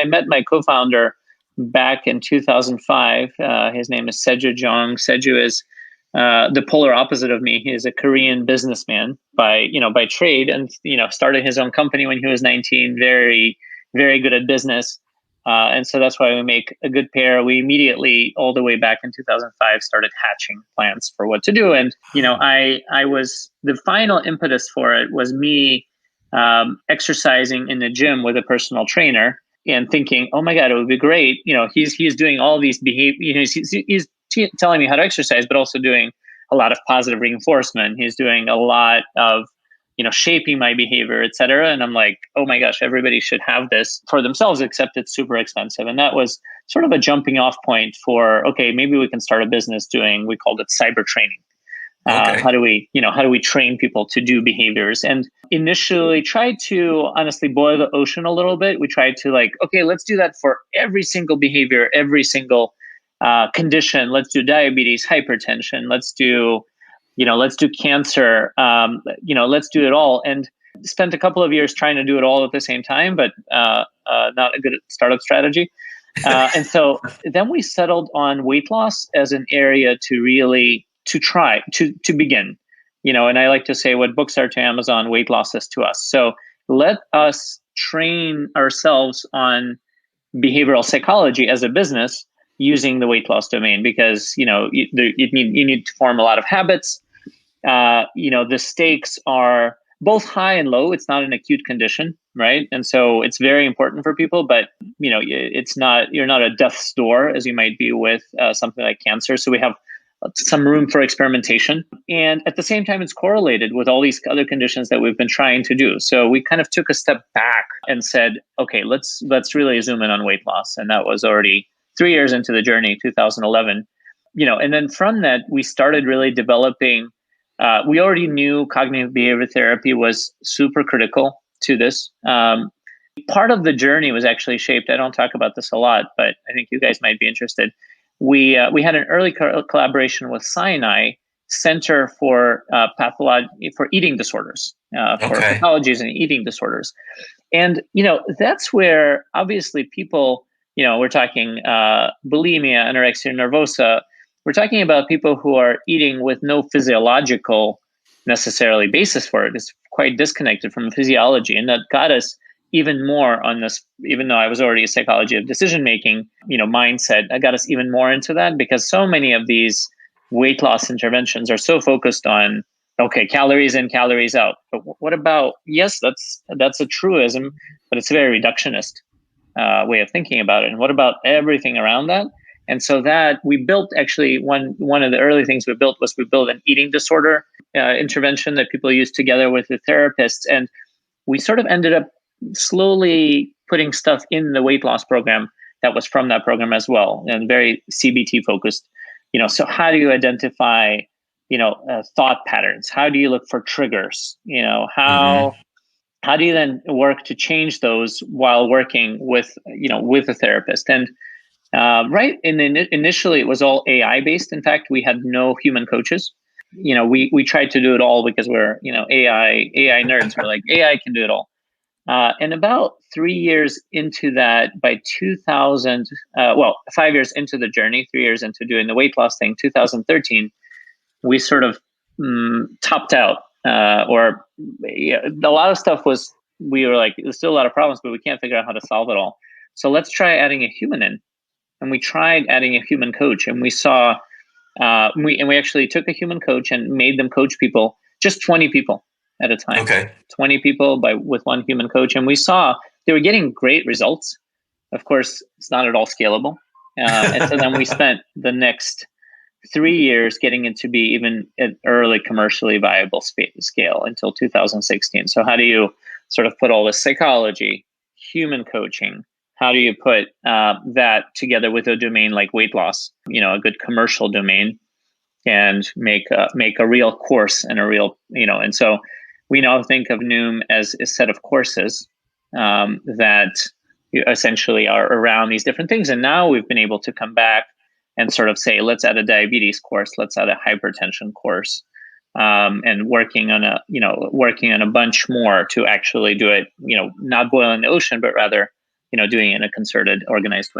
I met my co-founder back in 2005. His name is Seju Jong. Seju is the polar opposite of me. He is a Korean businessman by trade, and started his own company when he was 19. Very, very good at business, and so that's why we make a good pair. We immediately, all the way back in 2005, started hatching plans for what to do. And I was the final impetus for it was me exercising in the gym with a personal trainer and thinking, oh my God, it would be great. He's doing all these behavior. He's telling me how to exercise, but also doing a lot of positive reinforcement. He's doing a lot of, shaping my behavior, et cetera. And I'm like, oh my gosh, everybody should have this for themselves, except it's super expensive. And that was sort of a jumping off point for, okay, maybe we can start a business we called it cyber training. Okay. How do we train people to do behaviors? And initially tried to honestly boil the ocean a little bit. We tried to okay, let's do that for every single behavior, every single condition. Let's do diabetes, hypertension. Let's do cancer. Let's do it all. And spent a couple of years trying to do it all at the same time, but not a good startup strategy. And so then we settled on weight loss as an area to try to begin. And I like to say what books are to Amazon, weight loss is to us. So let us train ourselves on behavioral psychology as a business using the weight loss domain, because you need to form a lot of habits. The stakes are both high and low. It's not an acute condition, right? And so it's very important for people, but you're not a death's door as you might be with something like cancer. So we have some room for experimentation. And at the same time, it's correlated with all these other conditions that we've been trying to do. So we kind of took a step back and said, okay, let's really zoom in on weight loss. And that was already 3 years into the journey, 2011. And then from that, we started really developing. We already knew cognitive behavior therapy was super critical to this. Part of the journey was actually shaped. I don't talk about this a lot, but I think you guys might be interested. We had an early collaboration with Sinai Center for for Eating Disorders, for Okay. pathologies and eating disorders, and that's where obviously people, we're talking bulimia, anorexia nervosa. We're talking about people who are eating with no physiological necessarily basis for it. It's quite disconnected from physiology, and that got us even more on this, even though I was already a psychology of decision-making, mindset, I got us even more into that because so many of these weight loss interventions are so focused on, okay, calories in, calories out. But what about, yes, that's a truism, but it's a very reductionist way of thinking about it. And what about everything around that? And so that we built actually one of the early things we built an eating disorder intervention that people use together with the therapists. And we sort of ended up slowly putting stuff in the weight loss program that was from that program as well, and very CBT focused. So how do you identify, thought patterns? How do you look for triggers? How do you then work to change those while working with a therapist? And right, and initially it was all AI based. In fact, we had no human coaches. We tried to do it all because we're AI nerds. We're like, AI can do it all. And about 3 years into that, by 2000, 5 years into the journey, 3 years into doing the weight loss thing, 2013, we sort of topped out. A lot of stuff we were like, there's still a lot of problems, but we can't figure out how to solve it all. So let's try adding a human in. And we tried adding a human coach, and we saw, we actually took a human coach and made them coach people, just 20 people at a time. Okay. 20 people with one human coach. And we saw they were getting great results. Of course, it's not at all scalable. And so then we spent the next 3 years getting it to be even an early commercially viable scale until 2016. So how do you sort of put all this psychology, human coaching, how do you put that together with a domain like weight loss, a good commercial domain, and make a real course and a real, and so we now think of Noom as a set of courses that essentially are around these different things. And now we've been able to come back and sort of say, let's add a diabetes course, let's add a hypertension course, and working on a bunch more to actually do it, not boiling the ocean, but rather doing it in a concerted, organized way.